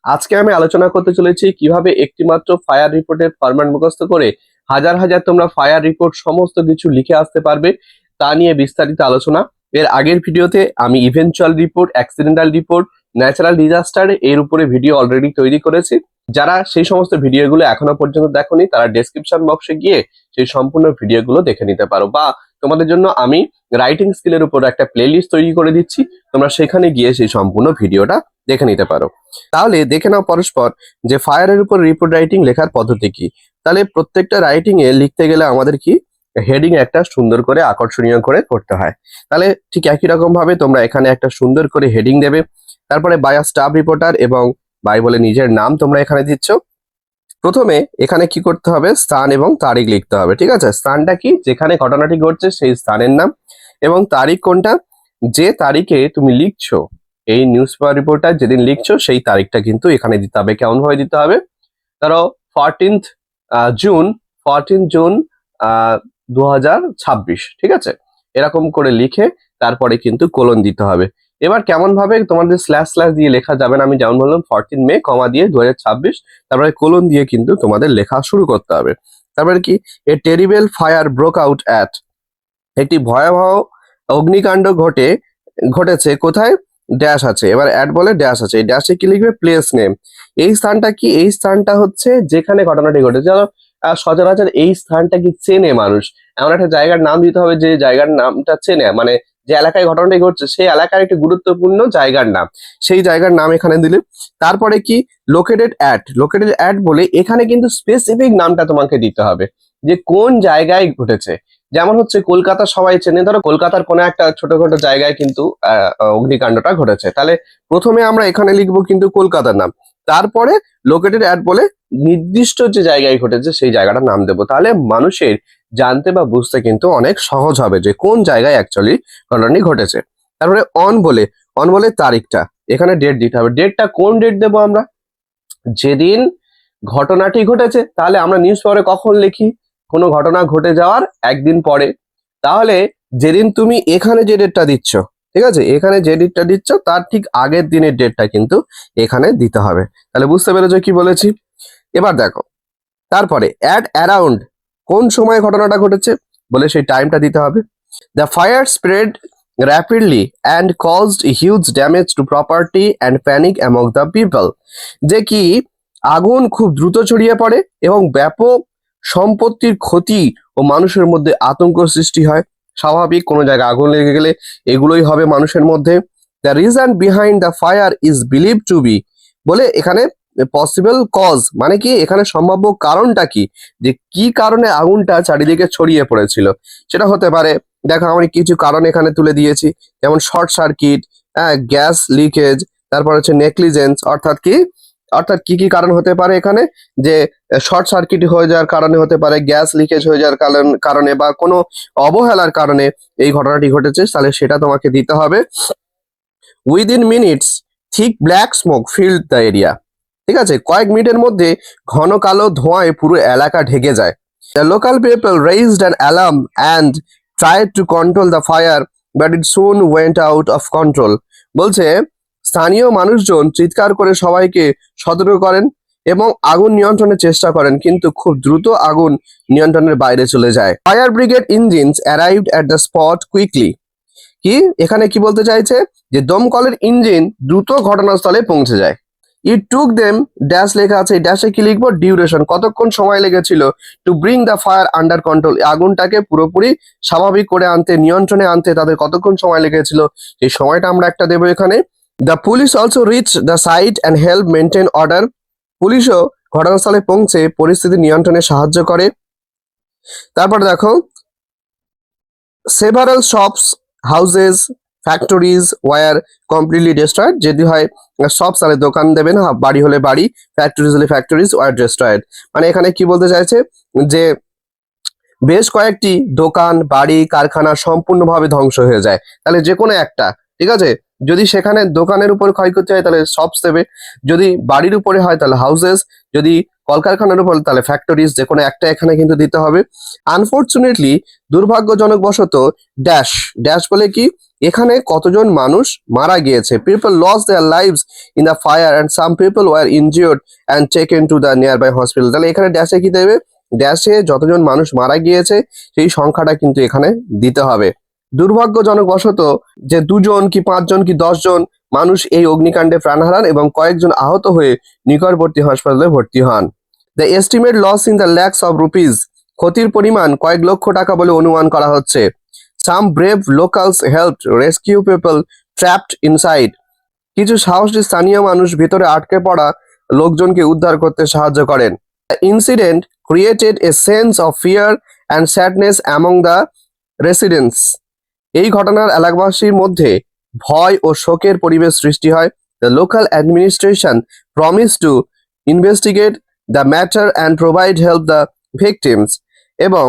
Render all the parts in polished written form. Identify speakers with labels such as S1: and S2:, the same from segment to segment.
S1: আজকে আমি আলোচনা করতে চলেছি কিভাবে একটিমাত্র ফায়ার রিপোর্টের ফরম্যাট মুখস্থ করে হাজার হাজার তোমরা ফায়ার রিপোর্ট সমস্ত কিছু লিখে আসতে পারবে তা নিয়ে বিস্তারিত আলোচনা। এর আগের ভিডিওতে আমি eventual report, accidental report, natural disaster এর উপরে ভিডিও অলরেডি তৈরি করেছি। যারা সেই সমস্ত ভিডিওগুলো এখনো পর্যন্ত দেখোনি তারা ডেসক্রিপশন বক্সে গিয়ে সেই সম্পূর্ণ ভিডিওগুলো দেখে নিতে পারো, বা তোমাদের জন্য আমি রাইটিং স্কিলের উপর একটা প্লেলিস্ট তৈরি করে দিচ্ছি, তোমরা সেখানে গিয়ে সেই সম্পূর্ণ ভিডিওটা দেখে নিতে পারো। তাহলে দেখে নাও পরস্পর যে ফায়ারের উপর রিপোর্ট রাইটিং লেখার পদ্ধতি কি। তাহলে প্রত্যেকটা রাইটিং এ লিখতে গেলে আমাদের কি হেডিং একটা সুন্দর করে আকর্ষণীয় করে করতে হয়। তাহলে ঠিক একই রকম ভাবে তোমরা এখানে একটা সুন্দর করে হেডিং দেবে, তারপরে বাই স্টাফ রিপোর্টার এবং বাই বলে নিজের নাম তোমরা এখানে দিচ্ছ। প্রথমে এখানে কি করতে হবে, স্থান এবং তারিখ লিখতে হবে। ঠিক আছে, স্থানটা কি, যেখানে ঘটনাটি ঘটছে সেই স্থানের নাম, এবং তারিখ কোনটা, যে তারিখে তুমি লিখছো এই নিউজ পেপার রিপোর্টটা যেদিন লিখছো সেই তারিখটা কিন্তু এখানে দিতে হবে। কেমন ভাবে দিতে হবে, ধরো 14th জুন 14 জুন 2026, ঠিক আছে, এরকম করে লিখে তারপরে কিন্তু কোলন দিতে হবে। এবার কেমন ভাবে তোমাদের স্ল্যাশ স্ল্যাশ দিয়ে লেখা যাবে না, আমি যেমন বললাম 14 মে কমা দিয়ে 2026, তারপরে কোলন দিয়ে কিন্তু তোমাদের লেখা শুরু করতে হবে। তারপরে কি, a terrible fire broke out at, একটি ভয়াবহ অগ্নিকাণ্ড ঘটেছে কোথায়, ড্যাশ আছে, এবার অ্যাড বলে ড্যাশ আছে, এই ড্যাশে কি লিখবে, প্লেস নেম। এই স্থানটা কি, এই স্থানটা হচ্ছে যেখানে ঘটনাটি ঘটেছে। ধরো সচরাচর এই স্থানটা কি চেনে মানুষ, এমন একটা জায়গার নাম দিতে হবে যে জায়গার নামটা চেনে, মানে যে এলাকায় ঘটনাটি ঘটছে সেই এলাকার একটি গুরুত্বপূর্ণ জায়গার নাম, সেই জায়গার নাম এখানে দিলে। তারপরে কি, লোকেটেড অ্যাট বলে এখানে কিন্তু স্পেসিফিক নামটা তোমাকে দিতে হবে যে কোন জায়গায় ঘটেছে। যেমন হচ্ছে কলকাতা সবাই চেনে, ধরো কলকাতার কোনো একটা ছোটখাটো জায়গায় কিন্তু অগ্নিকাণ্ডটা ঘটেছে, তাহলে প্রথমে আমরা এখানে লিখবো কিন্তু কলকাতার নাম, তারপরে লোকেটেড অ্যাট বলে নির্দিষ্ট যে জায়গায় ঘটেছে সেই জায়গাটার নাম দেবো। তাহলে মানুষের জানতে বা বুঝতে কিন্তু অনেক সহজ হবে যে কোন জায়গায় অ্যাকচুয়ালি ঘটনাটি ঘটেছে। তারপরে অন বলে তারিখটা, এখানে ডেট দিতে হবে। ডেটটা কোন ডেট দেবো আমরা, যেদিন ঘটনাটি ঘটেছে। তাহলে আমরা নিউজ পেপারে কখন লিখি, কোনো ঘটনা ঘটে যাওয়ার একদিন পরে। তাহলে যেদিন তুমি এখানে যে ডেটটা দিচ্ছ, ঠিক আছে, এখানে যে ডেটটা দিচ্ছ তার ঠিক আগের দিনের ডেটটা কিন্তু এখানে দিতে হবে। তাহলে বুঝতে পেরেছো কি বলেছি। এবার দেখো, তারপরে অ্যাট অ্যারাউন্ড, কোন সময় ঘটনাটা ঘটেছে বলে সেই টাইমটা দিতে হবে। The fire spread rapidly and caused huge damage to property and panic among the people, যে কি আগুন খুব দ্রুত ছড়িয়ে পড়ে এবং ব্যাপক সম্পত্তির ক্ষতি ও মানুষের মধ্যে আতঙ্ক সৃষ্টি হয়। স্বাভাবিক, কোনো জায়গায় আগুন লেগে গেলে এগুলোই হবে মানুষের মধ্যে। The reason behind the fire is believe to be, বলে এখানে পসিবল কজ মানে কি, এখানে সম্ভাব্য কারণটা কি, যে কি কারণে আগুনটা চারিদিকে ছড়িয়ে পড়েছিল। সেটা হতে পারে, দেখো আমি কিছু কারণ এখানে তুলে দিয়েছি, যেমন শর্ট সার্কিট, গ্যাস লিকেজ, তারপর হচ্ছে নেগলিজেন্স, অর্থাৎ কি কি কারণ হতে পারে এখানে, যে শর্ট সার্কিট হয়ে যাওয়ার কারণে হতে পারে, গ্যাস লিকেজ হয়ে যাওয়ার কারণে বা কোনো অবহেলার কারণে এই ঘটনাটি ঘটেছে, তাহলে সেটা তোমাকে দিতে হবে। Within minutes thick black smoke field the area, ঠিক আছে, কয়েক মিনিটের মধ্যে ঘন কালো ধোঁয়ায় পুরো এলাকা ঢেকে যায়। The local people raised an alarm and tried to control the fire but it soon went out of control, বলছে স্থানীয় মানুষজন চিৎকার করে সবাইকে সতর্ক করেন এবং আগুন নিয়ন্ত্রণের চেষ্টা করেন, কিন্তু খুব দ্রুত আগুন নিয়ন্ত্রণের বাইরে চলে যায়। Fire brigade engines arrived at the spot quickly, কি এখানে কি বলতে চাইছে, যে দমকলের ইঞ্জিন দ্রুত ঘটনাস্থলে পৌঁছে যায়। ইট টুক দেম ড্যাশ লেখা আছে, ড্যাশে কি লিখবো, ডিউরেশন, কতক্ষণ সময় লেগেছিল, to bring the fire under control, আগুনটাকে পুরোপুরি স্বাভাবিক করে আনতে, নিয়ন্ত্রণে আনতে তাদের কতক্ষণ সময় লেগেছিল, এই সময়টা আমরা একটা দেবো এখানে। The police also reach the site and help maintain order, পুলিশও ঘটনাস্থলে পৌঁছে পরিস্থিতি নিয়ন্ত্রণে সাহায্য করে। তারপর দেখো, several shops, houses, factories were completely destroyed, যদি হয় শপস তাহলে দোকান দেবে না, বাড়ি হলে বাড়ি, ফ্যাক্টরিজ হলে ফ্যাক্টরিজ ওয়ার ডিস্ট্রয়েড, মানে এখানে কি বলতে চাইছে যে বেশ কয়েকটি দোকান, বাড়ি, কারখানা সম্পূর্ণভাবে ধ্বংস হয়ে যায়। তাহলে যে কোনো একটা, ঠিক আছে, যদি সেখানে দোকানের উপর ক্ষয়ক্ষতি হয় তাহলে শপস দেবে, যদি বাড়ির উপরে হয় তাহলে হাউসেস, যদি কলকারখানার উপর তাহলে ফ্যাক্টরিজ, যে কোনো একটা এখানে কিন্তু দিতে হবে। আনফর্চুনেটলি, দুর্ভাগ্যজনক বশত, ড্যাশ বলে কি, এখানে কতজন মানুষ মারা গিয়েছে। People lose their lives in the fire and some people were injured and taken to the nearby hospital. তাহলে এখানে ড্যাশে কি দেবে, ড্যাশে যতজন মানুষ মারা গিয়েছে সেই সংখ্যাটা কিন্তু এখানে দিতে হবে। দুর্ভাগ্যজনকবশত যে 2 জন কি 5 জন কি 10 জন মানুষ এই অগ্নিকাণ্ডে প্রাণ হারান এবং কয়েকজন আহত হয়ে নিকটবর্তী হাসপাতালে ভর্তি হন। The estimate loss in the lakhs of rupees, ক্ষতির পরিমাণ কয়েক লক্ষ টাকা বলে অনুমান করা হচ্ছে। Some brave locals helped rescue people trapped inside, কিছু সাহসী স্থানীয় মানুষ ভিতরে আটকে পড়া লোকজনকে উদ্ধার করতে সাহায্য করেন। The incident created a sense of fear and sadness among the residents, এই ঘটনার এলাকাবাসীর মধ্যে ভয় ও শোকের পরিবেশ সৃষ্টি হয়। The local administration promise to investigate the matter and provide help the victims, এবং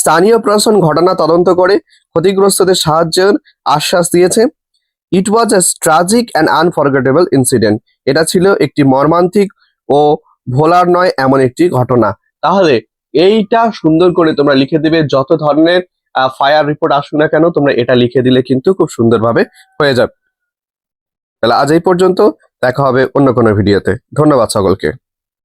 S1: স্থানীয় প্রশাসন ঘটনা তদন্ত করে ক্ষতিগ্রস্তদের সাহায্যের আশ্বাস দিয়েছে। ইট ওয়াজ এ ট্রাজিক অ্যান্ড আনফরগেটেবল ইনসিডেন্ট, এটা ছিল একটি মর্মান্তিক ও ভোলার নয় এমন একটি ঘটনা। তাহলে এইটা সুন্দর করে তোমরা লিখে দিবে, যত ধরনের ফায়ার রিপোর্ট আসুক না কেন তোমরা এটা লিখে দিলে কিন্তু খুব সুন্দরভাবে হয়ে যাবে। তাহলে আজ এই পর্যন্ত, দেখা হবে অন্য কোনো ভিডিওতে। ধন্যবাদ সকলকে।